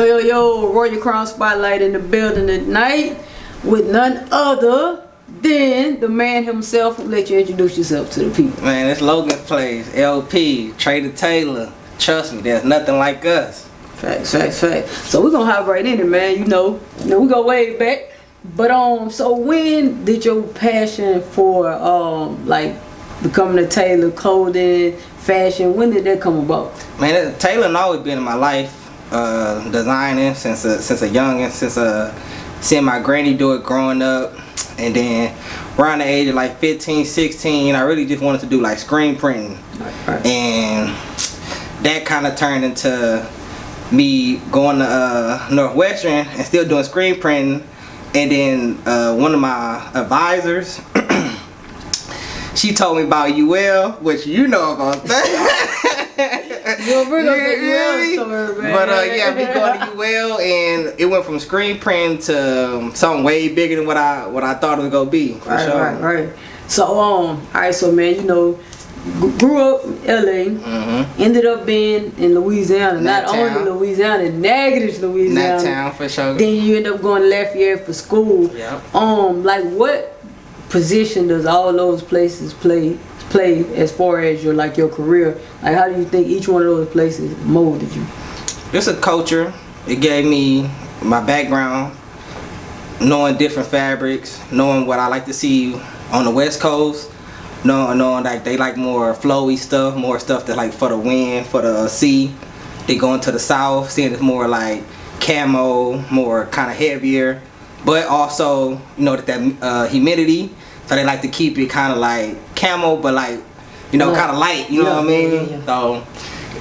Yo, Royal Crown Spotlight in the building tonight with none other than the man himself. We'll let you introduce yourself to the people. Man, it's Logan Plays, LP, Trader Taylor. Trust me, there's nothing like us. Facts. So we're gonna hop right in it, man. You know, we go way back. But so when did your passion for like becoming a tailor, clothing, fashion, when did that come about? Man, tailoring always been in my life. Designing since a youngin', since seeing my granny do it growing up, and then around the age of like 15, 16, I really just wanted to do like screen printing. Right. And that kind of turned into me going to Northwestern and still doing screen printing. And then one of my advisors, she told me about UL, which you know about that. You'll bring up the UL story, man. But yeah, we going to UL, and it went from screen print to something way bigger than what I thought it was gonna be. For sure. Right. So alright, so man, you know, grew up in LA, ended up being in Louisiana, not only Louisiana, Natchez, Louisiana. That town for sure. Then you end up going to Lafayette for school. Yep. Like what position does all those places play as far as your career? Like how do you think each one of those places molded you? It's a culture. It gave me my background, knowing different fabrics, knowing what I like to see on the West Coast, knowing like they like more flowy stuff, more stuff that like for the wind, for the sea. They go into the South, seeing it's more like camo, more kind of heavier, but also you know that humidity. So they like to keep it kind of like camo, but like, you know, kind of light, you know what I mean? Yeah. So,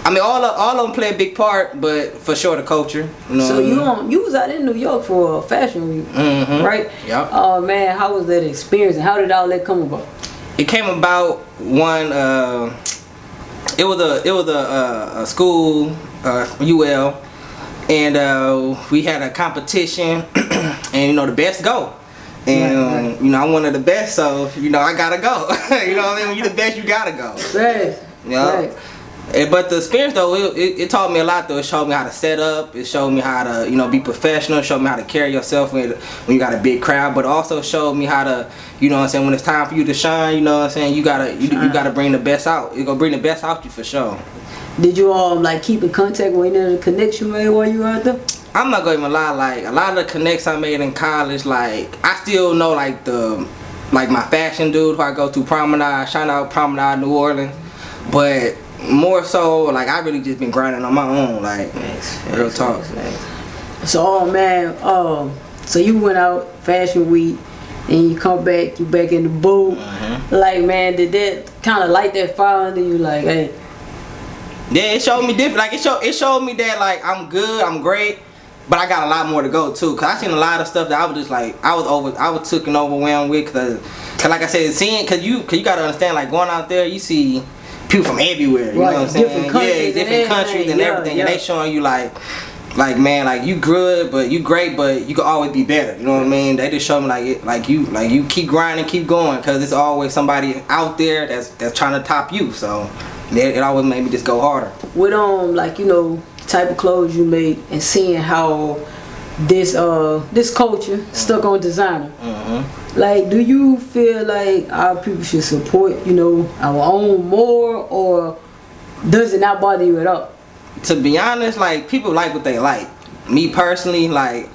I mean, all of them play a big part, but for sure the culture. You know so you was out in New York for a fashion week, right? Yep. Oh man, how was that experience and how did all that come about? It came about one, it was a school, UL, and we had a competition, and you know, the best go. And you know, I'm one of the best, so you know I gotta go. You know what I mean? When you're the best, you gotta go. Right. You know? But the experience though, it taught me a lot though. It showed me how to set up. It showed me how to, you know, be professional. It showed me how to carry yourself when you got a big crowd. But also showed me how to, you know what I'm saying, when it's time for you to shine, you know what I'm saying, you gotta bring the best out. It's gonna bring the best out you for sure. Did you like keep in contact with any of the connections you made while you were out there? I'm not gonna even lie, like a lot of the connects I made in college, like I still know like my fashion dude who I go to Promenade, shout out Promenade, New Orleans. But more so, like I really just been grinding on my own, like real talk. So man, so you went out fashion week and you come back, you back in the booth. Like man, did that kind of light that fire under you? Like, hey. Yeah, it showed me different. Like it showed me that like I'm good, I'm great. But I got a lot more to go too, cause I seen a lot of stuff that I was just like I was took and overwhelmed with, cause like I said, cause you gotta understand, like going out there, you see people from everywhere, you know what I'm saying? Different countries and everything, and they showing you like man, like you good, but you great, but you can always be better. You know what I mean? They just show me like you keep grinding, keep going, cause there's always somebody out there that's trying to top you. So it always made me just go harder. With like you know, type of clothes you make and seeing how this culture stuck on designer. Like, do you feel like our people should support, you know, our own more, or does it not bother you at all? To be honest, like people like what they like. Me personally, like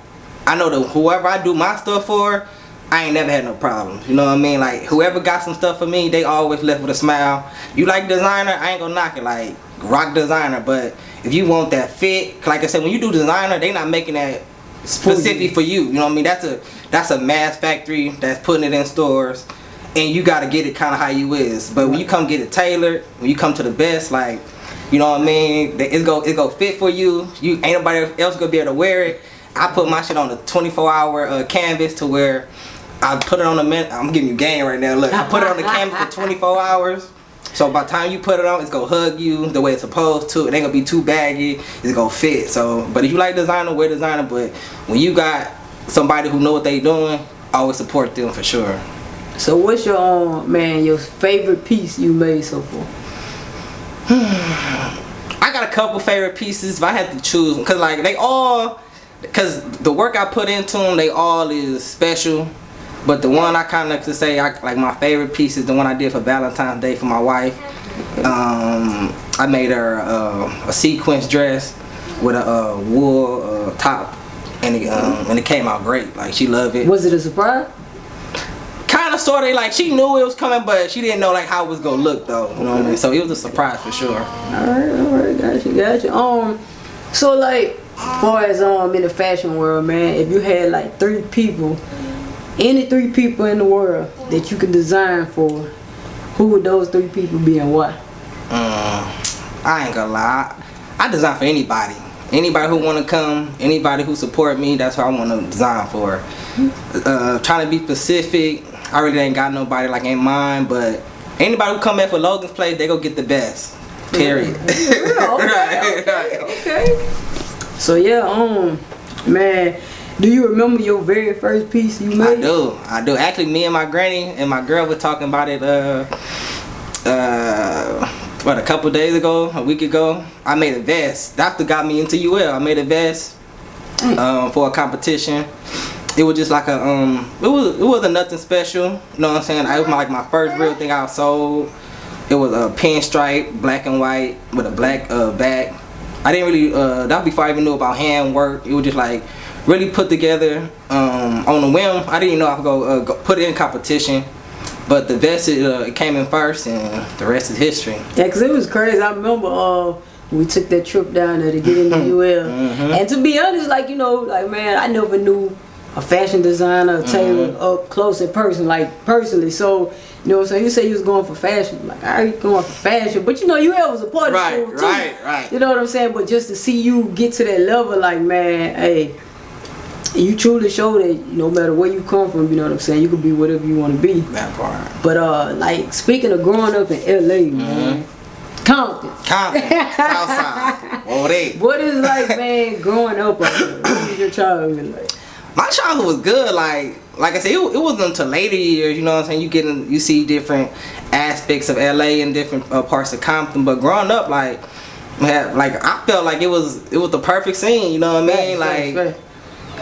I know that whoever I do my stuff for, I ain't never had no problems. You know what I mean? Like whoever got some stuff for me, they always left with a smile. You like designer, I ain't gonna knock it. Like rock designer, but if you want that fit, like I said, when you do designer, they not making that specific for you. You know what I mean? That's a mass factory that's putting it in stores, and you gotta get it kind of how you is. But when you come get it tailored, when you come to the best, like you know what I mean, it go fit for you. You ain't nobody else gonna be able to wear it. I put my shit on a 24-hour canvas to where I put it on the minute. I'm giving you game right now. Look, I put it on the canvas for 24 hours. So by the time you put it on, it's gonna hug you the way it's supposed to. It ain't gonna be too baggy. It's gonna fit. So, but if you like designer, wear designer. But when you got somebody who know what they doing, always support them for sure. So what's your favorite piece you made so far? I got a couple favorite pieces, but I had to choose because like they all, because the work I put into them, they all is special. But the one I kind of could say like my favorite piece is the one I did for Valentine's Day for my wife. I made her a sequence dress with a wool top, and it came out great. Like she loved it. Was it a surprise? Kind of, sort of. Like she knew it was coming, but she didn't know like how it was gonna look though. You know what I mean? So it was a surprise for sure. All right, gotcha. So like, as far as in the fashion world, man, if you had like 3 people, any 3 people in the world that you could design for, who would those 3 people be and why? I ain't gonna lie. I design for anybody. Anybody who wanna come, anybody who support me, that's who I wanna design for. Trying to be specific, I really ain't got nobody like in mind, but anybody who come in for Logan's place, they go get the best. Period. Okay. So yeah, man, do you remember your very first piece you made? I do. Actually, me and my granny and my girl were talking about it a couple days ago, a week ago. I made a vest. That's what got me into UL. I made a vest for a competition. It was just like a it wasn't nothing special. You know what I'm saying? It was my first real thing I sold. It was a pinstripe, black and white with a black back. I didn't really that before I even knew about handwork. It was just like really put together on a whim. I didn't know I could go put it in competition. But the vest, it came in first, and the rest is history. Yeah, because it was crazy. I remember we took that trip down there to get into UL. And to be honest, like, you know, like, man, I never knew a fashion designer, a tailor up close in person, like, personally. So, you know what I'm saying? You say you was going for fashion. Like, I ain't going for fashion. But, you know, UL was a part of school, too. Right. You know what I'm saying? But just to see you get to that level, like, man, hey, you truly show that no matter where you come from, you know what I'm saying, you can be whatever you want to be. That part. But like speaking of growing up in LA, man, Compton, Southside. What is like, man, growing up out there? What was your childhood like? My childhood was good. Like I said, it wasn't until later years. You know what I'm saying? You see different aspects of LA and different parts of Compton. But growing up, like I felt like it was the perfect scene. You know what I mean?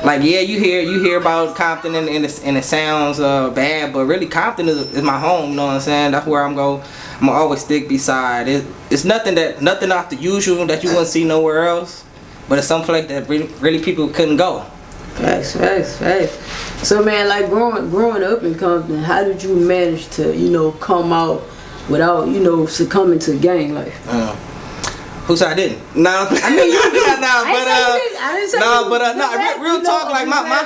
Like yeah, you hear about Compton and it sounds bad, but really Compton is my home. You know what I'm saying? That's where I'm gonna always stick beside. It's nothing off the usual that you wouldn't see nowhere else, but it's some place that really people couldn't go. Facts. So man, like growing up in Compton, how did you manage to come out without succumbing to gang life? Who said I didn't? No, I mean you did real talk. Like my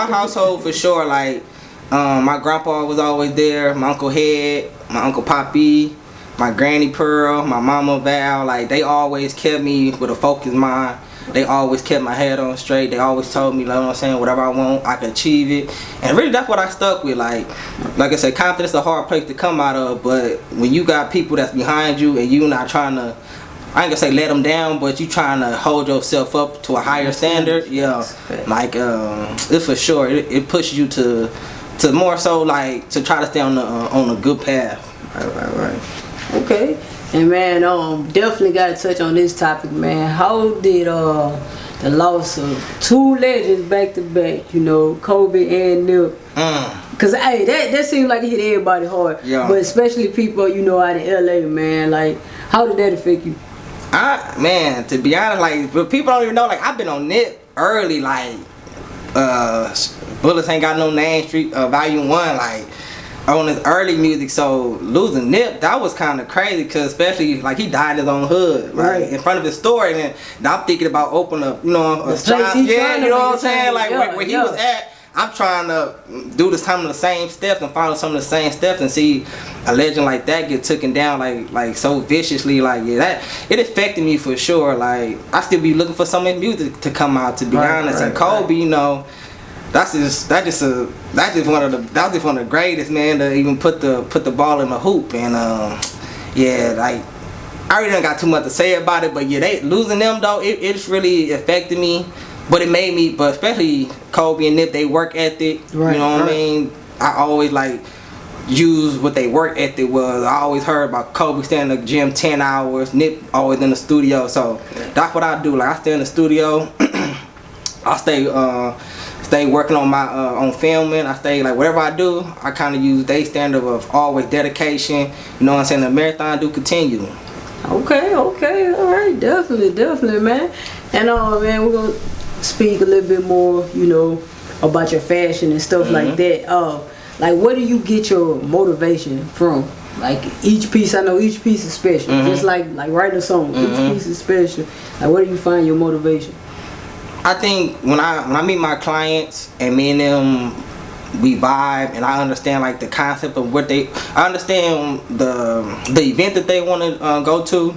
household for sure. Like my grandpa was always there. My Uncle Head, my Uncle Poppy, my Granny Pearl, my Mama Val. Like they always kept me with a focused mind. They always kept my head on straight. They always told me, like, you know what I'm saying, whatever I want, I can achieve it. And really, that's what I stuck with. Like I said, confidence is a hard place to come out of. But when you got people that's behind you and you not trying to, I ain't gonna say let them down, but you trying to hold yourself up to a higher standard. Yeah, like it's for sure. It pushes you to more so like to try to stay on a good path. Right. Okay. And man, definitely gotta touch on this topic, man. How did the loss of 2 legends back to back, Kobe and Nip? Cause hey, that seems like it hit everybody hard. Yeah. But especially people, out in LA, man. Like, how did that affect you? Man, to be honest, like, but people don't even know, like, I've been on Nip early, like, Bullets Ain't Got No Name, Street, Volume 1, like, on his early music. So losing Nip, that was kind of crazy, because especially, like, he died in his own hood, right, in front of his store, and then I'm thinking about opening up, a shop, yeah, you know what I'm saying, like, where he was at. I'm trying to do some of the same steps and follow some of the same steps, and see a legend like that get taken down like so viciously. Like, yeah, that it affected me for sure. Like, I still be looking for some of his music to come out, to be honest. And Kobe, that's just one of the greatest, man, to even put the ball in the hoop. And yeah, like, I already done got too much to say about it, but yeah, they losing them though, it's really affected me. But it made me, but especially Kobe and Nip, they work ethic, you know what I mean? I always like, use what they work ethic was. I always heard about Kobe staying in the gym 10 hours, Nip always in the studio. So that's what I do. Like I stay in the studio. I stay working on my on filming. I stay like whatever I do, I kind of use their standard of always dedication. You know what I'm saying? The marathon do continue. Okay, all right, definitely, man. And man, we're gonna speak a little bit more, you know, about your fashion and stuff like that. Like, where do you get your motivation from? Like each piece, I know each piece is special. Just like writing a song, each piece is special. Like, where do you find your motivation? I think when I meet my clients and me and them, we vibe, and I understand like the concept of what I understand the event that they want to go to.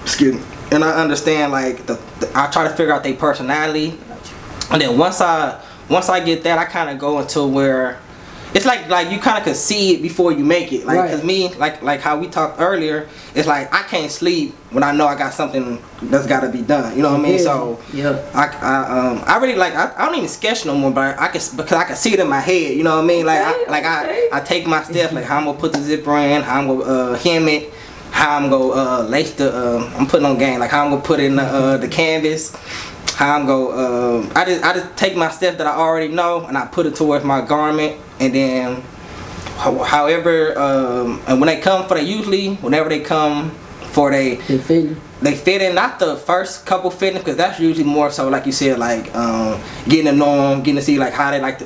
Excuse me. And I understand like I try to figure out their personality, and then once I get that, I kind of go into where it's like you kind of can see it before you make it. Like, cause me, like how we talked earlier, it's like I can't sleep when I know I got something that's got to be done. You know what I mean? So I really like I don't even sketch no more, but because I can see it in my head. You know what I mean? Like I take my steps, like how I'm gonna put the zipper in, how I'm gonna hem it, how I'm gonna lace the I'm putting on game, like how I'm gonna put in the canvas. How I'm go, I just take my steps that I already know and I put it towards my garment, and then however and when they come for whenever they come for they fit in, not the first couple fittings, because that's usually more so like you said, like getting to know them, getting to see like how they like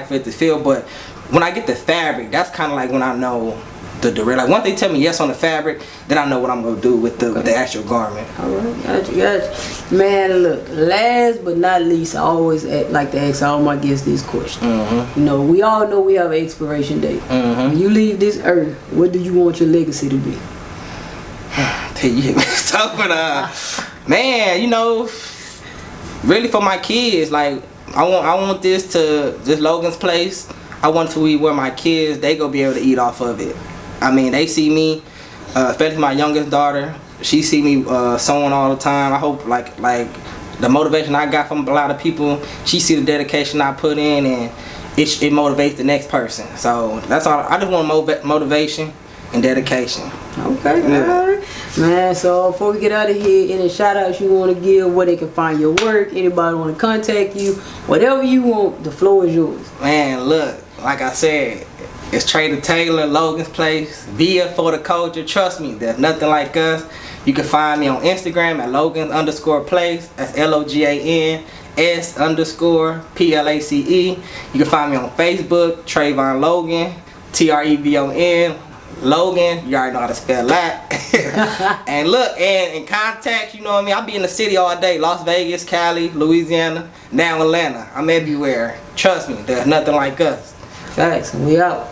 for it to feel. But when I get the fabric, that's kind of like when I know the direct. Like once they tell me yes on the fabric, then I know what I'm gonna do with the actual garment. Alright, gotcha. Man, look, last but not least, I always like to ask all my guests this question. You know, we all know we have an expiration date. When you leave this earth, what do you want your legacy to be? Man, you know, really for my kids, like I want this Logan's place. I want to be where my kids, they gonna be able to eat off of it. I mean, they see me, especially my youngest daughter. She see me sewing all the time. I hope like the motivation I got from a lot of people, she see the dedication I put in, and it motivates the next person. So that's all. I just want motivation and dedication. Okay, alright. Man, so before we get out of here, any shout outs you want to give, where they can find your work, anybody want to contact you, whatever you want, the floor is yours. Man, look, like I said, it's Trader Tailor, Logan's Place, via for the culture. Trust me, there's nothing like us. You can find me on Instagram at Logan_place. That's LOGANS_PLACE. You can find me on Facebook, Trevon Logan, TREVON. Logan, you already know how to spell that. And look, and contact, you know what I mean? I'll be in the city all day. Las Vegas, Cali, Louisiana, now Atlanta. I'm everywhere. Trust me, there's nothing like us. Thanks, we out.